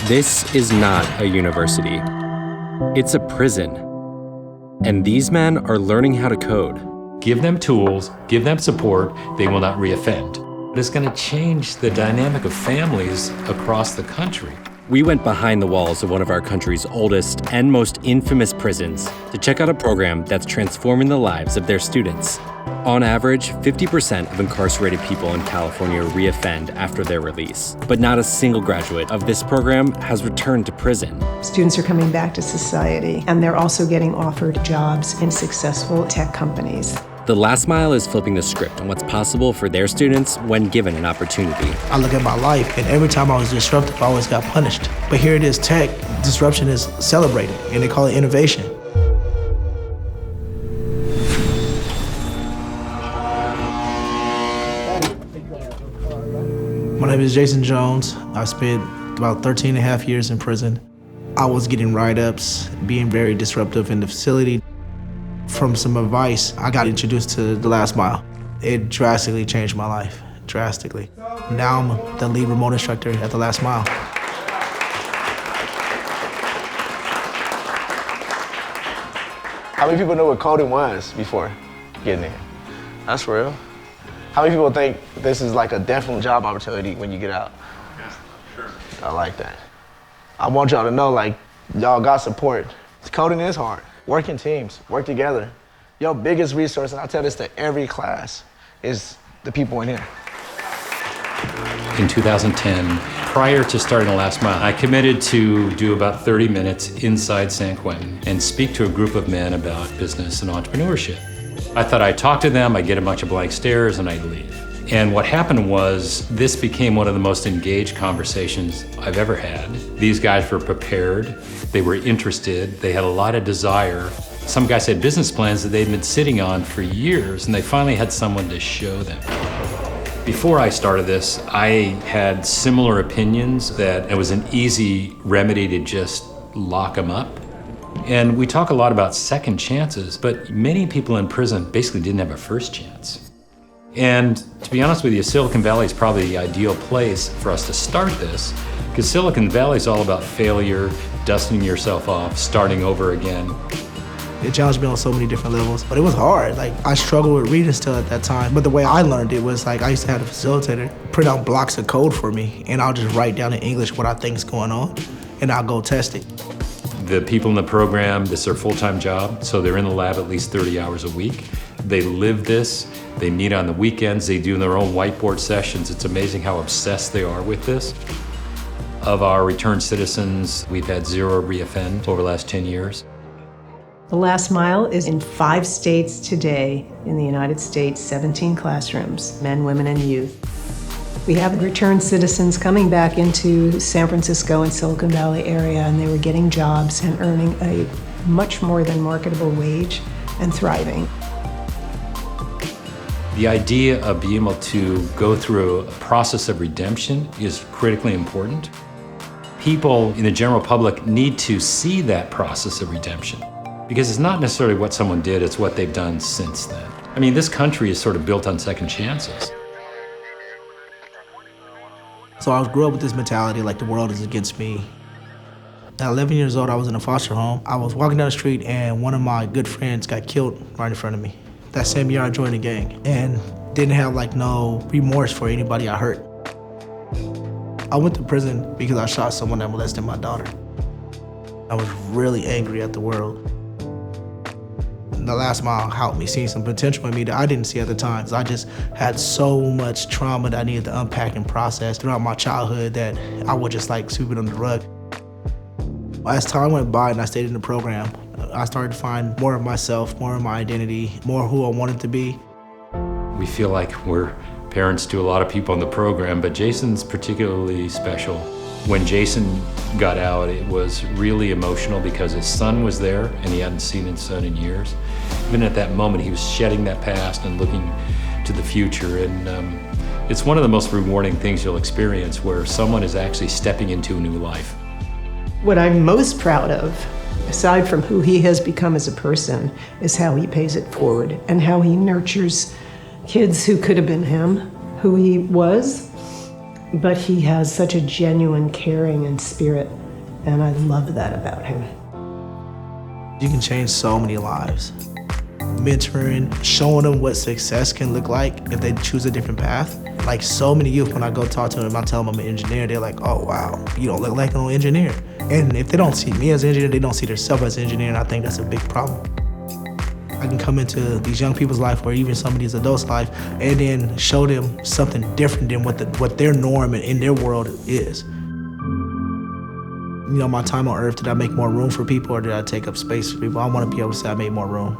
This is not a university. It's a prison. And these men are learning how to code. Give them tools, give them support, they will not reoffend. It's going to change the dynamic of families across the country. We went behind the walls of one of our country's oldest and most infamous prisons to check out a program that's transforming the lives of their students. On average, 50% of incarcerated people in California reoffend after their release. But not a single graduate of this program has returned to prison. Students are coming back to society, and they're also getting offered jobs in successful tech companies. The Last Mile is flipping the script on what's possible for their students when given an opportunity. I look at my life, and every time I was disruptive, I always got punished. But here it is, tech, disruption is celebrated, and they call it innovation. My name is Jason Jones. I spent about 13 and a half years in prison. I was getting write-ups, being very disruptive in the facility. From some advice, I got introduced to the Last Mile. It drastically changed my life, drastically. Now I'm the lead remote instructor at the Last Mile. How many people know what coding was before getting in? That's real. How many people think this is like a definite job opportunity when you get out? Yes, sure. I like that. I want y'all to know, like, y'all got support. Coding is hard. Work in teams, work together. Your biggest resource, and I tell this to every class, is the people in here. In 2010, prior to starting the Last Mile, I committed to do about 30 minutes inside San Quentin and speak to a group of men about business and entrepreneurship. I thought I'd talk to them, I'd get a bunch of blank stares, and I'd leave. And what happened was, this became one of the most engaged conversations I've ever had. These guys were prepared, they were interested, they had a lot of desire. Some guys had business plans that they'd been sitting on for years, and they finally had someone to show them. Before I started this, I had similar opinions that it was an easy remedy to just lock them up. And we talk a lot about second chances, but many people in prison basically didn't have a first chance. And to be honest with you, Silicon Valley is probably the ideal place for us to start this, because Silicon Valley is all about failure, dusting yourself off, starting over again. It challenged me on so many different levels, but it was hard. Like, I struggled with reading still at that time, but the way I learned it was like I used to have a facilitator print out blocks of code for me, and I'll just write down in English what I think is going on, and I'll go test it. The people in the program, this is their full-time job, so they're in the lab at least 30 hours a week. They live this, they meet on the weekends, they do their own whiteboard sessions. It's amazing how obsessed they are with this. Of our returned citizens, we've had 0 reoffend over the last 10 years. The Last Mile is in 5 states today in the United States, 17 classrooms, men, women, and youth. We have returned citizens coming back into San Francisco and Silicon Valley area, and they were getting jobs and earning a much more than marketable wage and thriving. The idea of being able to go through a process of redemption is critically important. People in the general public need to see that process of redemption, because it's not necessarily what someone did, it's what they've done since then. I mean, this country is sort of built on second chances. So I grew up with this mentality like the world is against me. At 11 years old, I was in a foster home. I was walking down the street and one of my good friends got killed right in front of me. That same year I joined the gang and didn't have like no remorse for anybody I hurt. I went to prison because I shot someone that molested my daughter. I was really angry at the world. The Last Mile helped me see some potential in me that I didn't see at the time. I just had so much trauma that I needed to unpack and process throughout my childhood that I would just like sweep it under the rug. As time went by and I stayed in the program, I started to find more of myself, more of my identity, more who I wanted to be. We feel like we're parents to a lot of people in the program, but Jason's particularly special. When Jason got out, it was really emotional because his son was there and he hadn't seen his son in years. Even at that moment, he was shedding that past and looking to the future. And it's one of the most rewarding things you'll experience, where someone is actually stepping into a new life. What I'm most proud of, aside from who he has become as a person, is how he pays it forward and how he nurtures kids who could have been him, who he was, But he has such a genuine caring and spirit, and I love that about him. You can change so many lives. Mentoring, showing them what success can look like if they choose a different path. Like so many youth, when I go talk to them, I tell them I'm an engineer, they're like, oh wow, you don't look like an engineer. And if they don't see me as an engineer, they don't see themselves as an engineer, and I think that's a big problem. I can come into these young people's life or even some of these adults' life and then show them something different than what their norm and in their world is. You know, my time on earth, did I make more room for people or did I take up space for people? I want to be able to say I made more room.